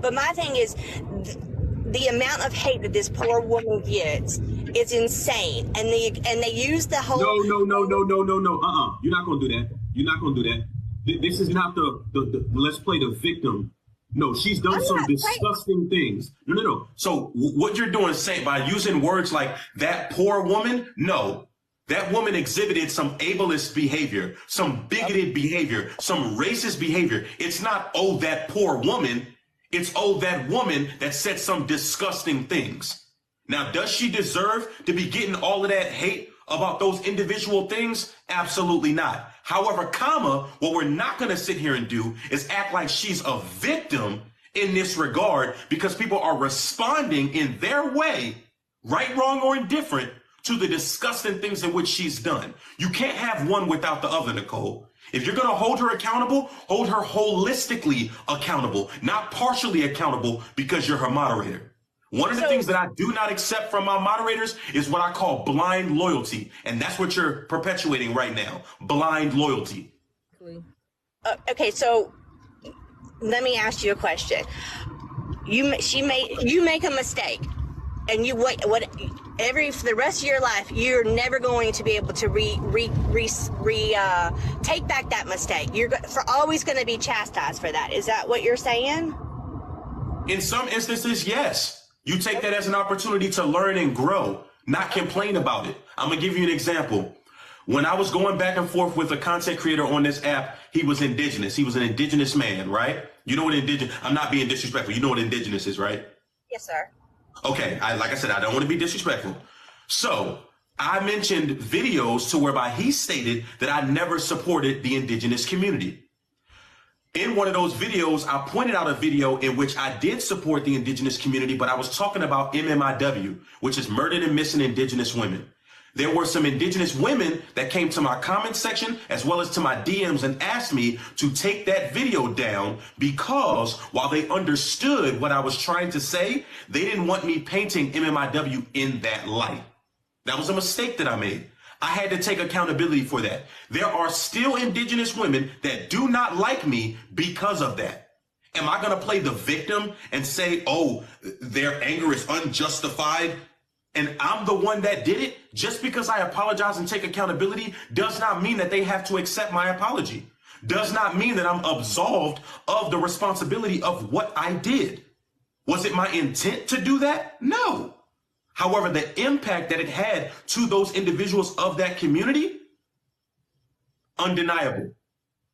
But my thing is, the amount of hate that this poor woman gets is insane, and they use the whole. No. You're not gonna do that. You're not gonna do that. This is not the let's play the victim. No, she's done some disgusting things. No. So what you're doing, saying by using words like that poor woman, no. That woman exhibited some ableist behavior, some bigoted behavior, some racist behavior. It's not, oh, that poor woman. It's, oh, that woman that said some disgusting things. Now, does she deserve to be getting all of that hate about those individual things? Absolutely not. However, what we're not going to sit here and do is act like she's a victim in this regard, because people are responding in their way, right, wrong, or indifferent, to the disgusting things in which she's done. You can't have one without the other, Nicole. If you're going to hold her accountable, hold her holistically accountable, not partially accountable because you're her moderator. One of the things that I do not accept from my moderators is what I call blind loyalty. And that's what you're perpetuating right now. Blind loyalty. Okay, so let me ask you a question. You make a mistake, and for the rest of your life, you're never going to be able to take back that mistake. You're always going to be chastised for that. Is that what you're saying? In some instances, yes. You take that as an opportunity to learn and grow, not complain about it. I'm going to give you an example. When I was going back and forth with a content creator on this app, he was indigenous. He was an indigenous man, right? You know what indigenous, I'm not being disrespectful. You know what indigenous is, right? Yes, sir. Okay, like I said, I don't want to be disrespectful. So I mentioned videos to whereby he stated that I never supported the indigenous community. In one of those videos, I pointed out a video in which I did support the indigenous community, but I was talking about MMIW, which is murdered and missing indigenous women. There were some indigenous women that came to my comment section as well as to my DMs and asked me to take that video down because while they understood what I was trying to say, they didn't want me painting MMIW in that light. That was a mistake that I made. I had to take accountability for that. There are still indigenous women that do not like me because of that. Am I going to play the victim and say, oh, their anger is unjustified and I'm the one that did it? Just because I apologize and take accountability does not mean that they have to accept my apology. Does not mean that I'm absolved of the responsibility of what I did. Was it my intent to do that? No. However, the impact that it had to those individuals of that community, undeniable.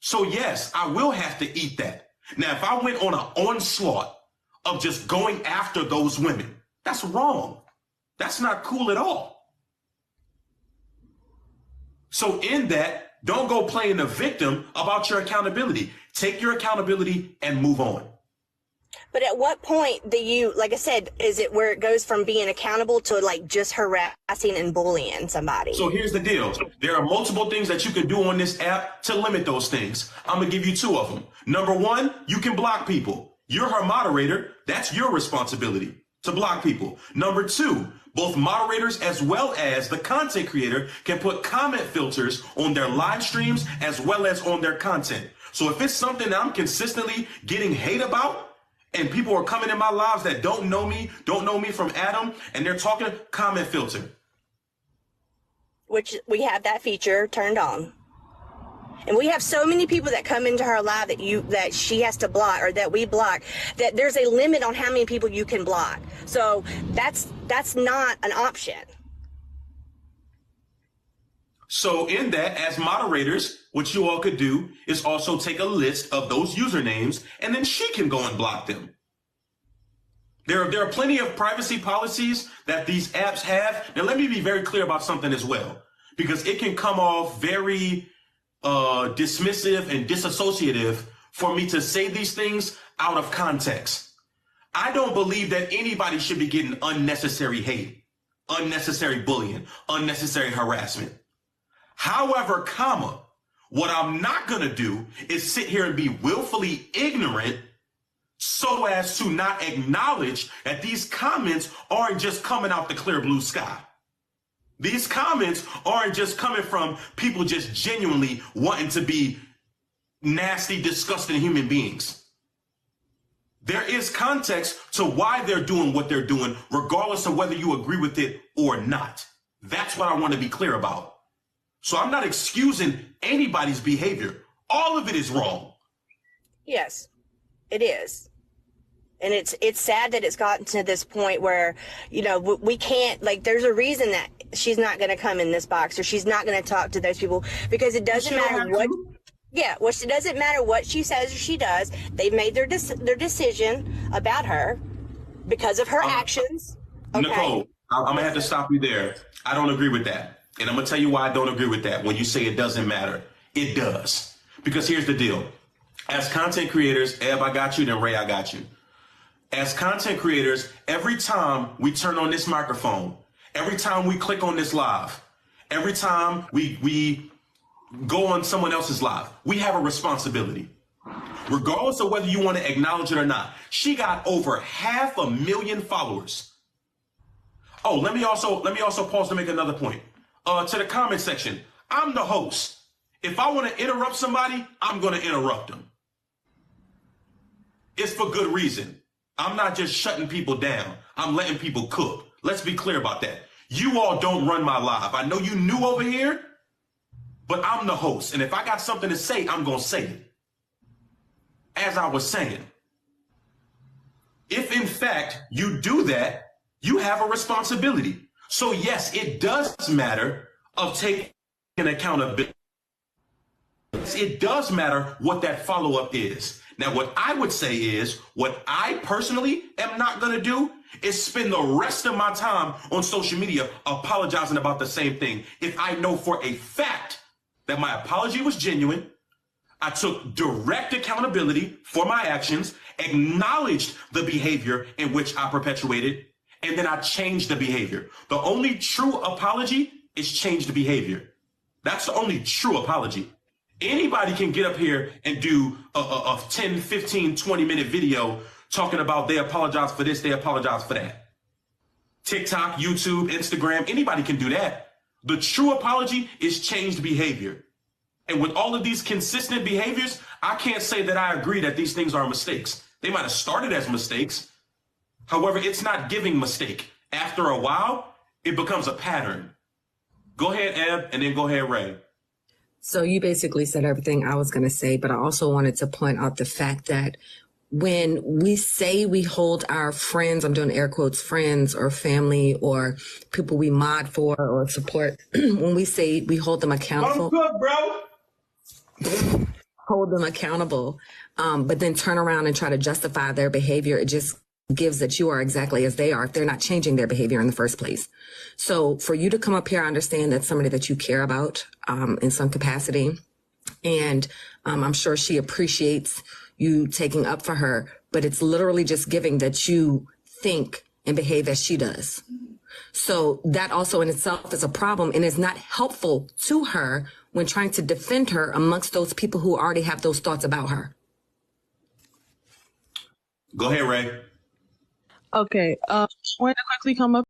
So yes, I will have to eat that. Now, if I went on an onslaught of just going after those women, that's wrong. That's not cool at all. So in that, don't go playing the victim about your accountability. Take your accountability and move on. But at what point do you, like I said, is it where it goes from being accountable to like just harassing and bullying somebody? So here's the deal. There are multiple things that you can do on this app to limit those things. I'm going to give you two of them. Number one, you can block people. You're her moderator. That's your responsibility to block people. Number two, both moderators as well as the content creator can put comment filters on their live streams as well as on their content. So if it's something that I'm consistently getting hate about, and people are coming in my lives that don't know me from Adam, and they're talking comment filter. Which we have that feature turned on. And we have so many people that come into her live that she has to block or that we block, that there's a limit on how many people you can block. So that's not an option. So in that, as moderators, what you all could do is also take a list of those usernames, and then she can go and block them. There are plenty of privacy policies that these apps have. Now, let me be very clear about something as well, because it can come off very dismissive and disassociative for me to say these things out of context. I don't believe that anybody should be getting unnecessary hate, unnecessary bullying, unnecessary harassment. However, what I'm not going to do is sit here and be willfully ignorant so as to not acknowledge that these comments aren't just coming out the clear blue sky. These comments aren't just coming from people just genuinely wanting to be nasty, disgusting human beings. There is context to why they're doing what they're doing, regardless of whether you agree with it or not. That's what I want to be clear about. So I'm not excusing anybody's behavior. All of it is wrong. Yes, it is. And it's sad that it's gotten to this point where, you know, we can't, like, there's a reason that she's not going to come in this box, or she's not going to talk to those people, because it doesn't matter what. Yeah, well, it doesn't matter what she says or she does. They've made their decision about her because of her actions. Okay? Nicole, I'm going to have to stop you there. I don't agree with that. And I'm going to tell you why I don't agree with that. When you say it doesn't matter, it does. Because here's the deal. As content creators, Eb, I got you, then Ray, I got you. As content creators, every time we turn on this microphone, every time we click on this live, every time we go on someone else's live, we have a responsibility. Regardless of whether you want to acknowledge it or not. She got over 500,000 followers. Oh, let me also pause to make another point. To the comment section, I'm the host. If I want to interrupt somebody, I'm going to interrupt them. It's for good reason. I'm not just shutting people down. I'm letting people cook. Let's be clear about that. You all don't run my live. I know you new over here, but I'm the host. And if I got something to say, I'm going to say it. As I was saying, if in fact you do that, you have a responsibility. So yes, it does matter of taking accountability. It does matter what that follow-up is. Now, what I would say is, what I personally am not going to do is spend the rest of my time on social media apologizing about the same thing. If I know for a fact that my apology was genuine, I took direct accountability for my actions, acknowledged the behavior in which I perpetuated, and then I changed the behavior. The only true apology is change the behavior. That's the only true apology. Anybody can get up here and do a 10, 15, 20-minute video talking about they apologize for this, they apologize for that. TikTok, YouTube, Instagram, anybody can do that. The true apology is changed behavior. And with all of these consistent behaviors, I can't say that I agree that these things are mistakes. They might have started as mistakes. However, it's not giving mistake. After a while, it becomes a pattern. Go ahead, Eb, and then go ahead, Ray. So you basically said everything I was going to say, but I also wanted to point out the fact that when we say we hold our friends, I'm doing air quotes, friends or family or people we mod for or support, when we say we hold them accountable, hold them accountable, but then turn around and try to justify their behavior, it just gives that you are exactly as they are if they're not changing their behavior in the first place. So for you to come up here, I understand that's somebody that you care about in some capacity. And I'm sure she appreciates you taking up for her, but it's literally just giving that you think and behave as she does. So that also in itself is a problem and is not helpful to her when trying to defend her amongst those people who already have those thoughts about her. Go ahead, Ray. Okay. I wanted to quickly come up